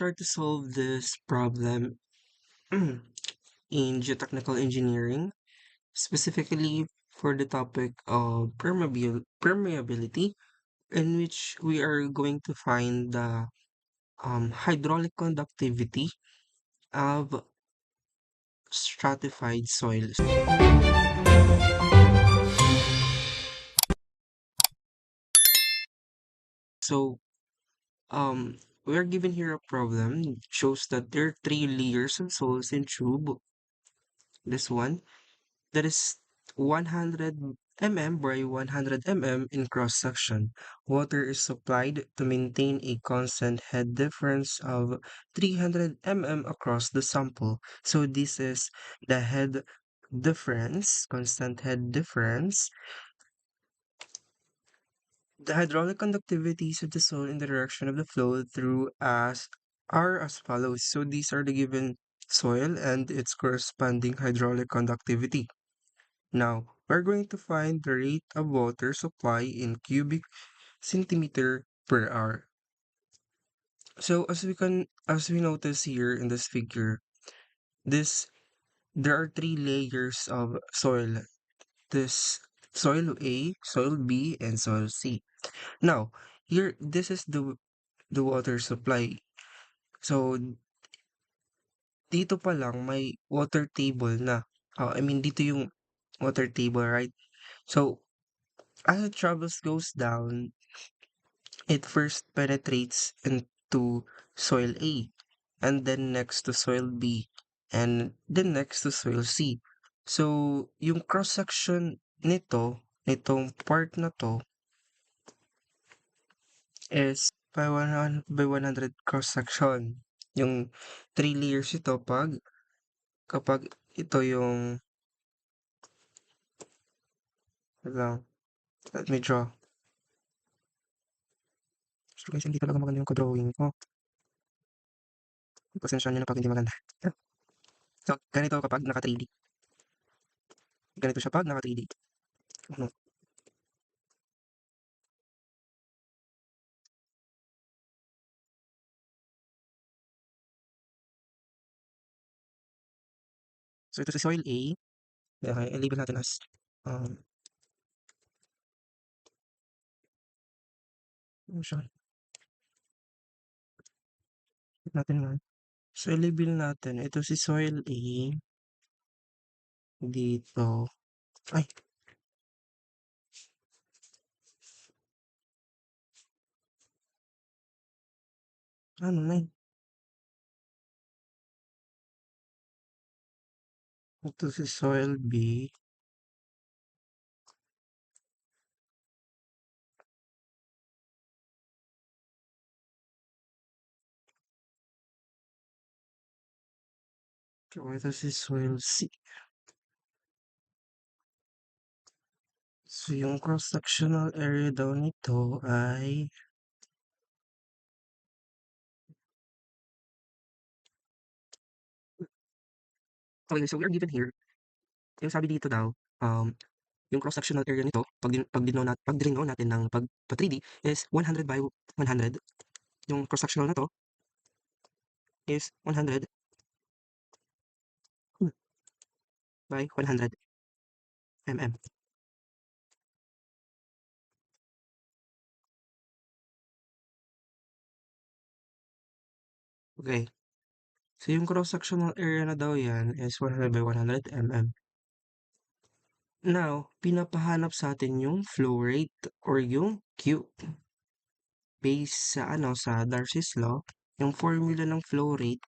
Try to solve this problem in geotechnical engineering, specifically for the topic of permeability, in which we are going to find the hydraulic conductivity of stratified soils. So, we are given here a problem. It shows that there are three layers of soils in tube. This one that is 100 mm by 100 mm in cross section. Water is supplied to maintain a constant head difference of 300 mm across the sample. So this is the head difference, constant head difference. The hydraulic conductivities of the soil in the direction of the flow through are as follows. So these are the given soil and its corresponding hydraulic conductivity. Now, we're going to find the rate of water supply in cubic centimeter per hour. So as we notice here in this figure, this there are three layers of soil. This soil A, soil B, and soil C. Now, here this is the water supply. So dito pa lang may water table na. Dito yung water table, right? So as the travels goes down, it first penetrates into soil A, and then next to soil B, and then next to soil C. So, yung cross-section nitong part na to, is by 100 cross-section. Yung three layers ito kapag ito yung, wait lang, let me draw. So guys, hindi talaga maganda yung drawing ko. Pasensya nyo na pag hindi maganda. So, ganito kapag naka-3D. Ganito siya pag naka-3D. Ano? So, ito si soil A. Okay, i-label natin as um, ano siya? Wait natin nga. So, i-label natin. Ito si soil A. Dito. Ay, ano na yun? Ito si soil B. So, ito si soil C. So, yung cross-sectional area daw nito ay okay, so we are given here. Yung sabi dito daw, yung cross-sectional area nito, pag dinaw natin ng pa 3D is 100 by 100. Yung cross-sectional na to is 100 by 100 mm. Okay. So, yung cross-sectional area na daw yan is 100 by 100 mm. Now, pinapahanap sa atin yung flow rate or yung Q. Based sa Darcy's Law, yung formula ng flow rate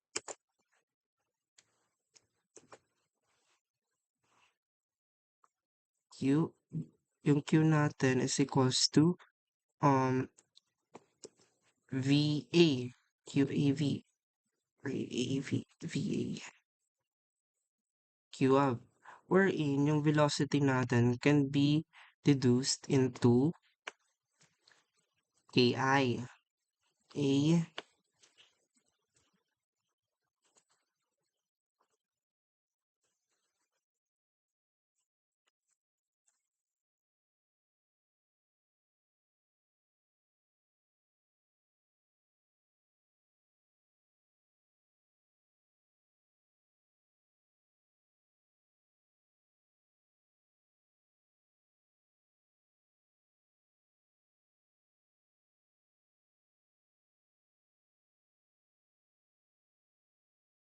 Q, yung Q natin is equals to um VA, QAV, or AV, VA, Q of, wherein yung velocity natin can be deduced into KI. A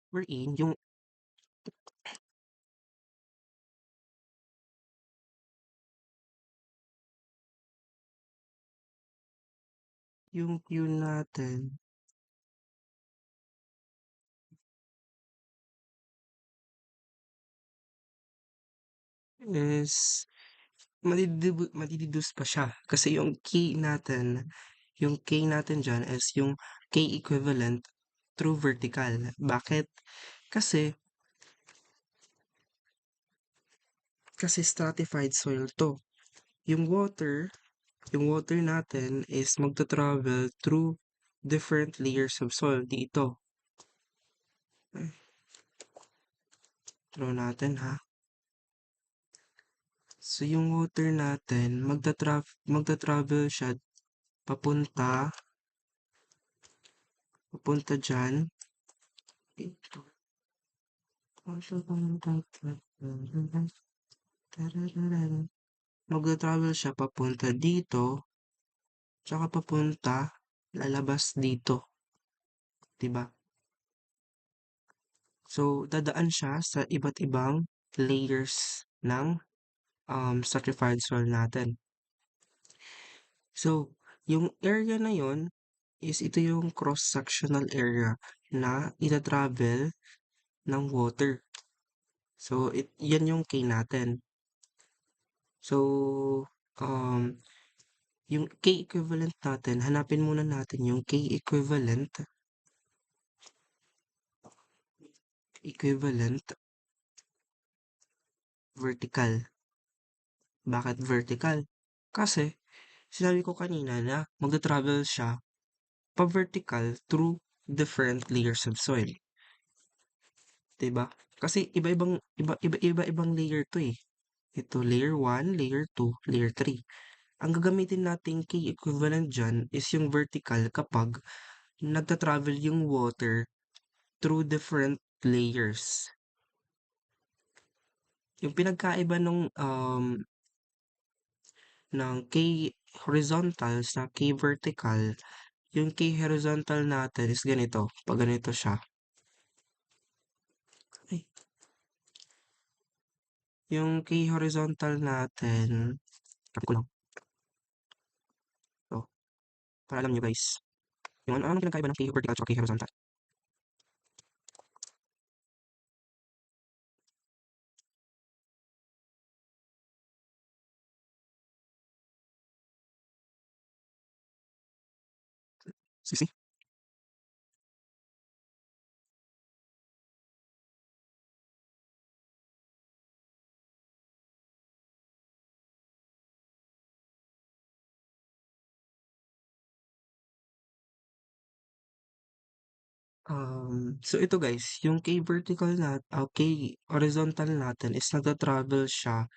wherein yung fuel natin is made-deduce pa siya kasi yung K natin diyan is yung K equivalent through vertical. Bakit? Kasi kasi stratified soil 'to. Yung water yung water natin is magta-travel through different layers of soil dito. Ay, draw natin ha. So yung water natin magta-travel siya papunta papunta diyan. Ito. Magta-travel siya papunta dito, tsaka papunta lalabas dito, 'di ba? So, dadaan siya sa iba't ibang layers ng stratified soil natin. So, yung area na yon is ito yung cross-sectional area na ita-travel ng water. So, yan yung K natin. So, um, yung K equivalent natin, hanapin muna natin yung K equivalent vertical. Bakit vertical? Kasi, sinabi ko kanina na magta-travel siya pa-vertical through different layers of soil, 'di ba? Kasi iba-ibang layer 'to eh. Ito layer 1, layer 2, layer 3. Ang gagamitin nating K equivalent diyan is yung vertical kapag nagta-travel yung water through different layers. Yung pinagkaiba ng K horizontal sa K vertical, yung K horizontal natin is ganito, 'pag ganito siya. Ay, yung K horizontal natin, copy ko lang 'to, para alam niyo guys. Yung anong pinagkaiba ng K vertical tsaka K horizontal. Sisi? So ito guys, yung K vertical K horizontal natin is nagta-travel siya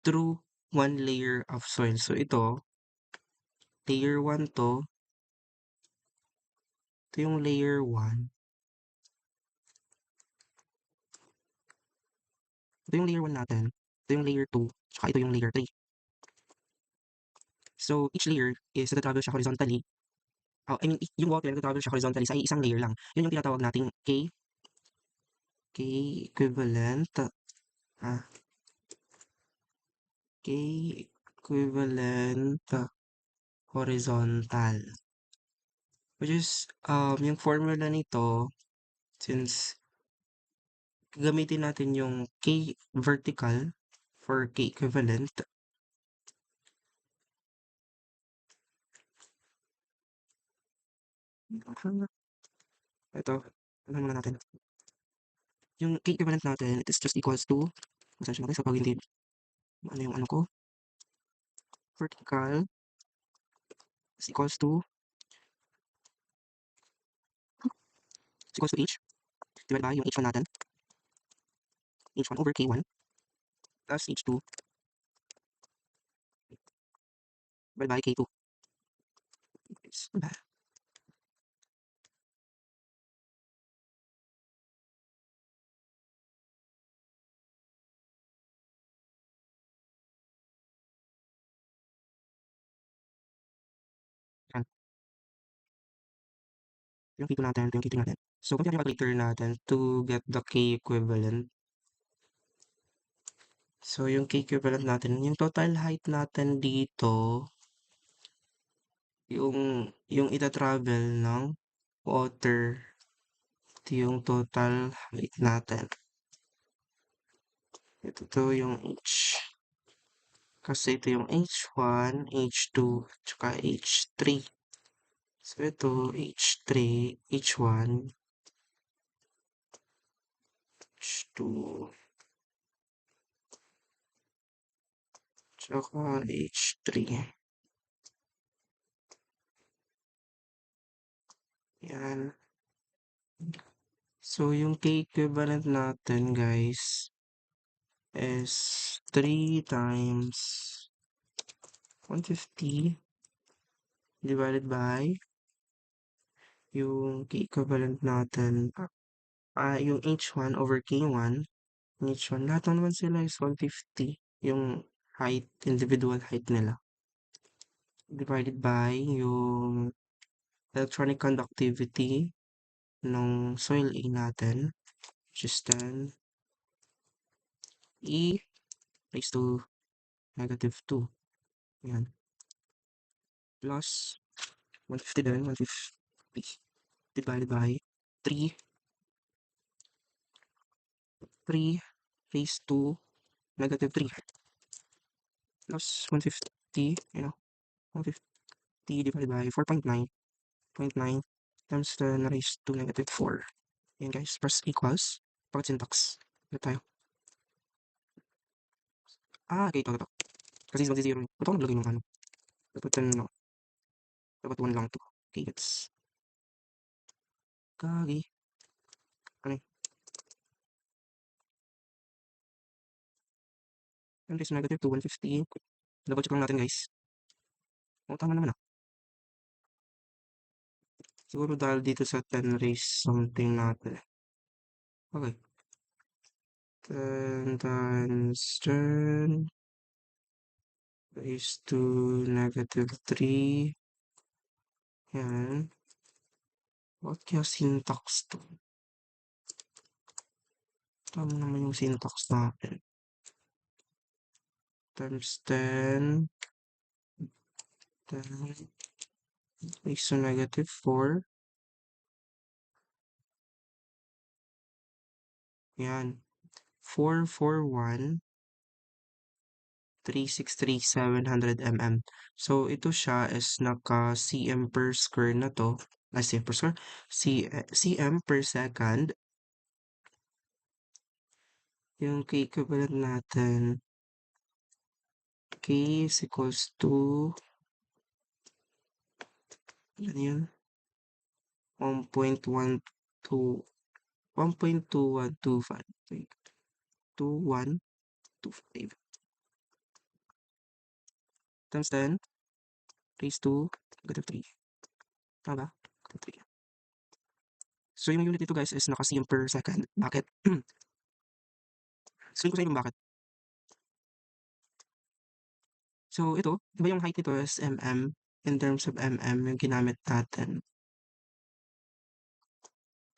through one layer of soil. So ito, layer 1 'to, ito yung layer 1, ito yung layer 1 natin, ito yung layer 2, tsaka ito yung layer 3. So each layer is nagta-travel siya horizontally. I mean, yung water nagta-travel siya horizontally sa isang layer lang. Yun yung tinatawag nating K equivalent, ah, K equivalent horizontal. Which is, yung formula nito, since gagamitin natin yung K vertical for K equivalent. Ito, ano muna natin. Yung K equivalent natin, it is just equals to, pasensya na guys kapag hindi, ano yung ano ko, vertical is equals to H, divided by yung H1 natin, H1 over K1, plus H2, divided by K2. Yes, diba? Yan. yung K2 natin, ito yung K3 natin. So, compare yung calculator natin to get the K equivalent. So, yung K equivalent natin, yung total height natin dito, yung ita-travel ng water, ito yung total height natin. Ito to yung H. Kasi ito yung H1, H2, tsaka H3. So, ito, H3, H1, H2, tsaka H3. Yan. So, yung K equivalent natin, guys, is 3 times 150 divided by yung K equivalent natin, yung H1 over K1. H1, lahat naman sila is 150, yung height, individual height nila. Divided by yung electronic conductivity ng soil A natin, which is 10 E raised to -2. Yan. Plus 150 din, 150 divided by 3 raised to -3 plus 150, 150 divided by 4.9, 0.9 times 10 raised to -4. Yan guys, press equals. Bakit syntax? Ulit tayo. Okay, ito. Kasi mag-zero. Ba't ako naglagay ng ano? Dapat 10 lang. Dapat 1 lang to. Okay, gets. Kagi. Ano yun? 10 raised to -2, 150. Double check lang natin guys. Tama naman ah. Siguro dahil dito sa 10 raised something natin. Okay. 10 times 10 raised to -3. Yan. Bakit kaya syntax to? Tama naman yung syntax natin. Times 10 raised to -4. Yan. 441,363,700 mm. So, ito siya is naka cm per square na to. Cm per square? cm per second. Yung K equivalent natin, K is equals to, ano yun? 1.12, 1.2125. 2125 times 10 raised to -3. Tama ba? -3. So, yung unit nito guys is naka cm per second. Bakit? Explain ko sa inyo kung bakit. So, ito, di ba yung height nito is mm? In terms of mm, yung ginamit natin.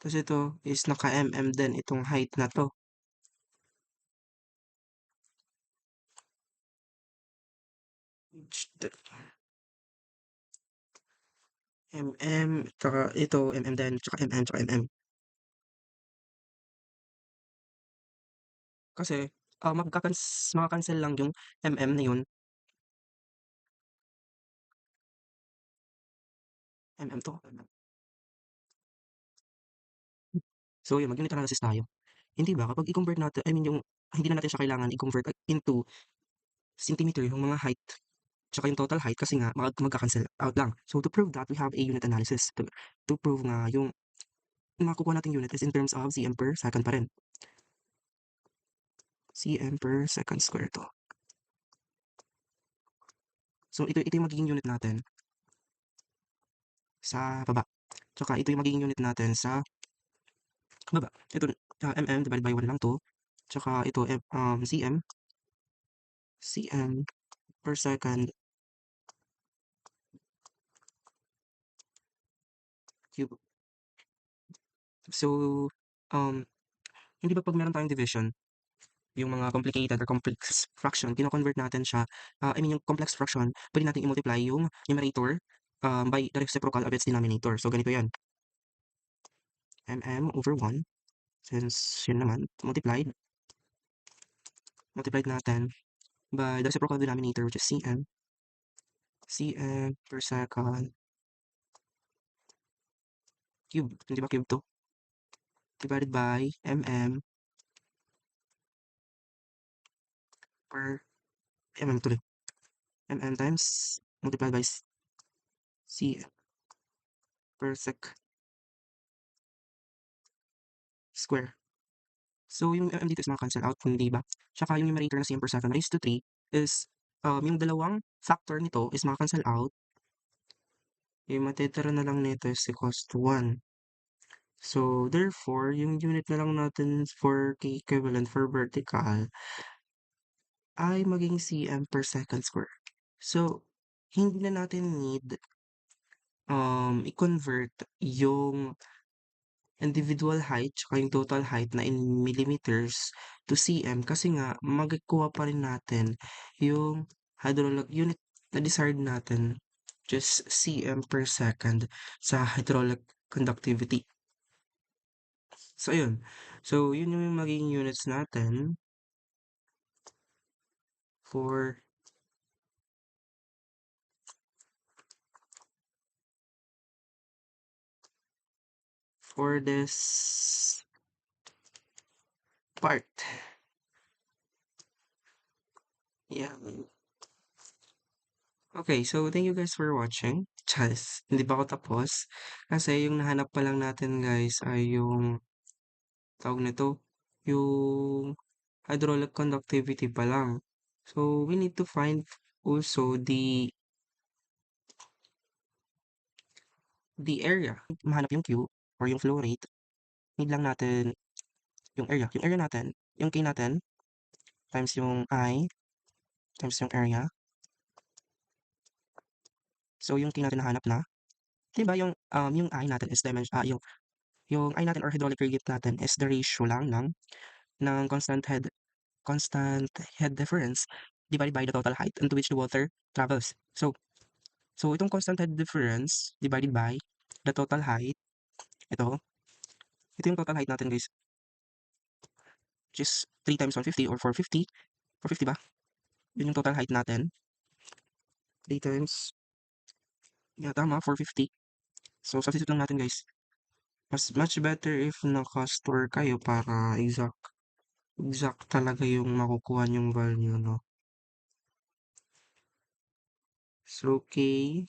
Tapos ito is naka-mm din itong height na to. Tsaka ito, din, tsaka tsaka Kasi, makakancel lang yung na yun. To. So, yun, mag-unit analysis tayo. Hindi ba, kapag i-convert natin, I mean, hindi na natin siya kailangan i-convert into centimeter yung mga height, tsaka yung total height, kasi nga, magka-cancel out lang. So, to prove that, we have a unit analysis. To prove nga, yung makukuha nating unit is in terms of cm per second pa rin. Cm per second square to. So, ito yung magiging unit natin sa baba. Tsaka ito yung magiging unit natin sa baba. Ito, mm divided by 1 lang to. Tsaka ito, cm per second cube. So, um, hindi ba 'pag meron tayong division, yung mga complicated or complex fraction kino-convert natin siya, I mean yung complex fraction puwede nating i-multiply yung numerator, by the reciprocal of its denominator. So ganito 'yan, mm/1 since yun naman multiplied natin by the reciprocal denominator which is cm per second cube, hindi ba cube 'to? Divided by per tuloy, times multiplied by cm per sec square. So, yung dito is maka-cancel out, hindi ba? Tsaka yung numerator na cm per second raised to 3 is, yung dalawang factor nito is maka-cancel out. Yung matitira na lang nito is equals to 1. So, therefore, yung unit na lang natin for K equivalent for vertical ay maging cm per second square. So, hindi na natin need, i-convert yung individual height tsaka yung total height na in millimeters to cm kasi nga magkukuha pa rin natin yung hydraulic unit na desired natin, just cm per second sa hydraulic conductivity. So, ayun. So, yun yung magiging units natin for this part. Yeah. Okay, so thank you guys for watching. Charis, hindi pa ako tapos. Kasi yung nahanap pa lang natin guys ay yung tawag nito, yung hydraulic conductivity pa lang. So, we need to find also the area. Mahanap yung Q or yung flow rate, need lang natin yung area. Yung area natin, yung K natin, times yung I, times yung area. So, yung K natin nahanap na. Di ba yung I natin is dimension, yung I natin or hydraulic radius natin is the ratio lang ng constant head difference divided by the total height into which the water travels. So itong constant head difference divided by the total height, ito, ito yung total height natin guys, which is 3 times 150 or 450, 450 ba? Yun yung total height natin, 3 times, yeah, tama, 450. So substitute lang natin guys. Much better if naka-store kayo para exact talaga yung makukuha yung value, no? So, okay.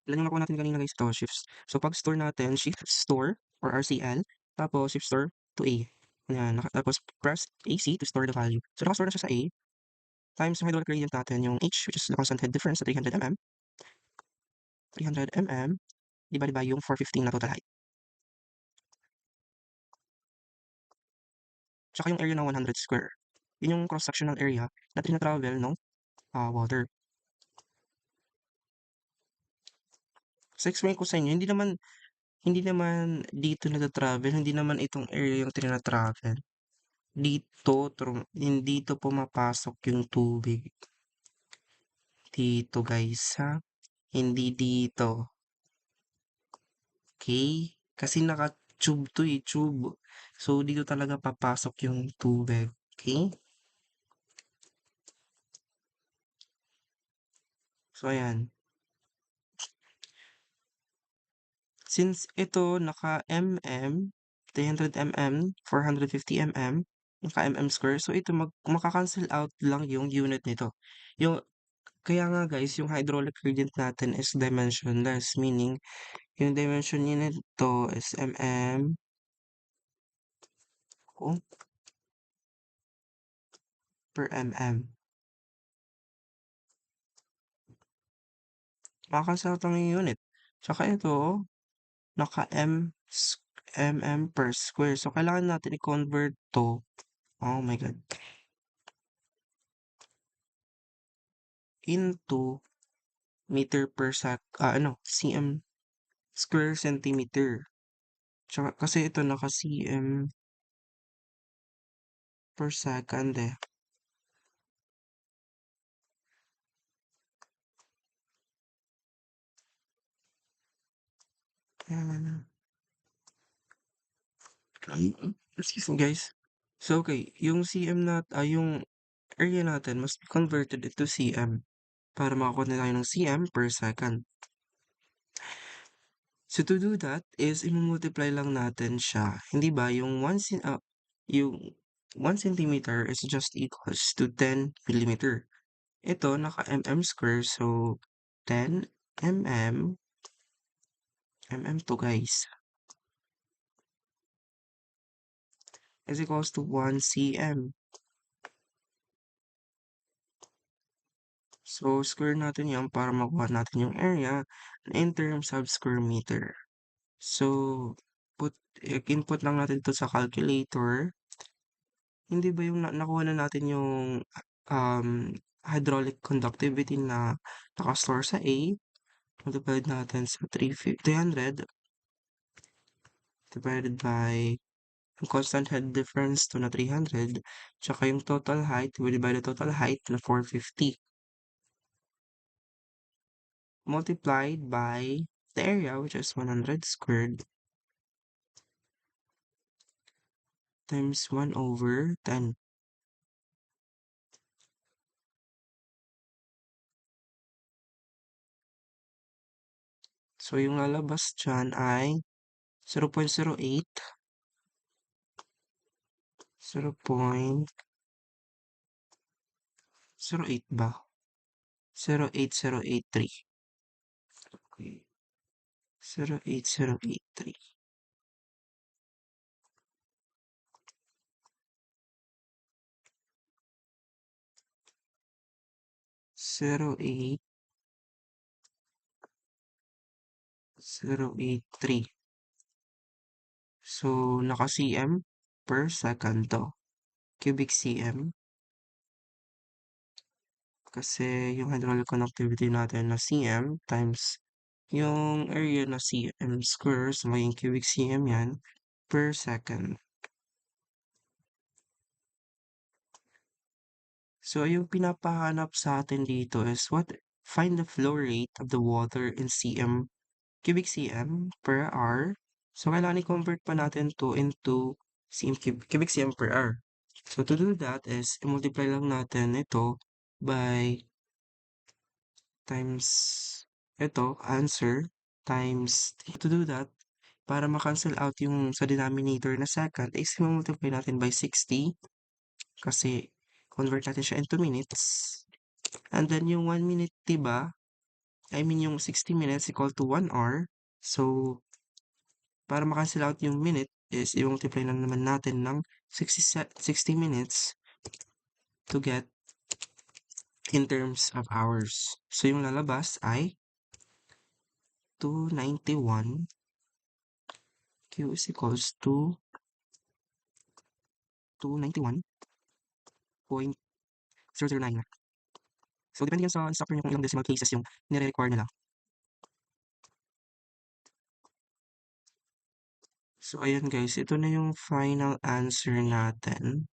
Ilan yung nakuha natin kanina guys? Ito, shifts. So, pag store natin, shift store or RCL, tapos shift store to A. Ayan, tapos press AC to store the value. So, nakastore na siya sa A, times yung hydraulic gradient natin, yung H, which is the constant head difference sa 300 mm, divided by yung 415 na total height. Tsaka yung area ng 100 square. Yun yung cross-sectional area na tina-travel ng water. So, explain ko sa inyo, hindi naman dito nagta-travel, hindi naman itong area yung tina-travel. Hindi to pumapasok yung tubig. Dito guys ha, hindi dito. Okay? Kasi naka-tube to eh, tube. So, dito talaga papasok yung tubig. Okay? So, ayan. Since ito naka-mm, 300 mm, 450 mm, naka-mm square, so ito maka-cancel out lang yung unit nito. Kaya nga guys, yung hydraulic gradient natin is dimensionless, meaning yung dimension niya nito is mm oh, per mm. Maka-cancel out lang yung unit. Tsaka ito, naka-m per square. So, kailangan natin i-convert to, oh my God, into meter per cm square centimeter. Tsaka kasi ito naka-cm per second eh. Ayan. Excuse me guys. So okay, yung yung area natin must be converted into cm para makakuha na tayo ng cm per second. So to do that is i-multiply lang natin siya. Hindi ba yung 1 centimeter is just equals to 10 millimeter. Ito naka-mm square so 10 mm to guys is equals to 1 cm. So square natin yan para makuha natin yung area in terms of square meter. So input lang natin to sa calculator. Hindi ba yung nakuha na natin yung um, hydraulic conductivity na nakastore sa A, multiplied natin sa 300 divided by yung constant head difference to na 300, tsaka yung total height divided by the total height na 450, multiplied by the area which is 100 squared times 1/10. So yung lalabas dyan ay 0.08, 0.08 ba? 0.8083. Okay. 0.8083. 0.8083. So, naka-cm per second to. Cubic cm. Kasi yung hydraulic conductivity natin na cm times yung area na cm square, so maging cubic cm yan, per second. So, yung pinapahanap sa atin dito is find the flow rate of the water in cubic cm per hour. So, kailangan i-convert pa natin to into cubic cm per hour. So, to do that is, i-multiply lang natin ito by times ito, answer, times, to do that, para ma-cancel out yung sa denominator na second, is i-multiply natin by 60 kasi convert natin siya into minutes. And then yung 1 minute, diba? I mean yung 60 minutes equal to 1 hour. So, para ma-cancel out yung minute is i-multiply na naman natin ng 60 minutes to get in terms of hours. So, yung lalabas ay 291 Q is equals to 291.009. So, depende yan sa instructor nyo kung ilang decimal cases yung nire-require nila. So, ayan guys, ito na yung final answer natin.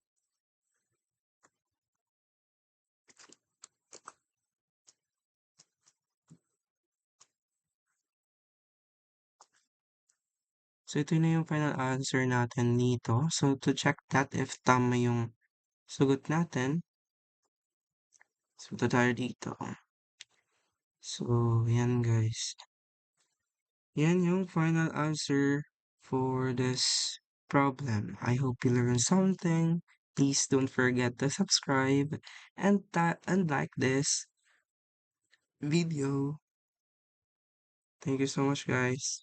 So, ito na yung final answer natin dito. So, to check that if tama yung sugot natin, so, ito tayo dito. So, yan guys. Yan yung final answer for this problem. I hope you learned something. Please don't forget to subscribe and like this video. Thank you so much, guys.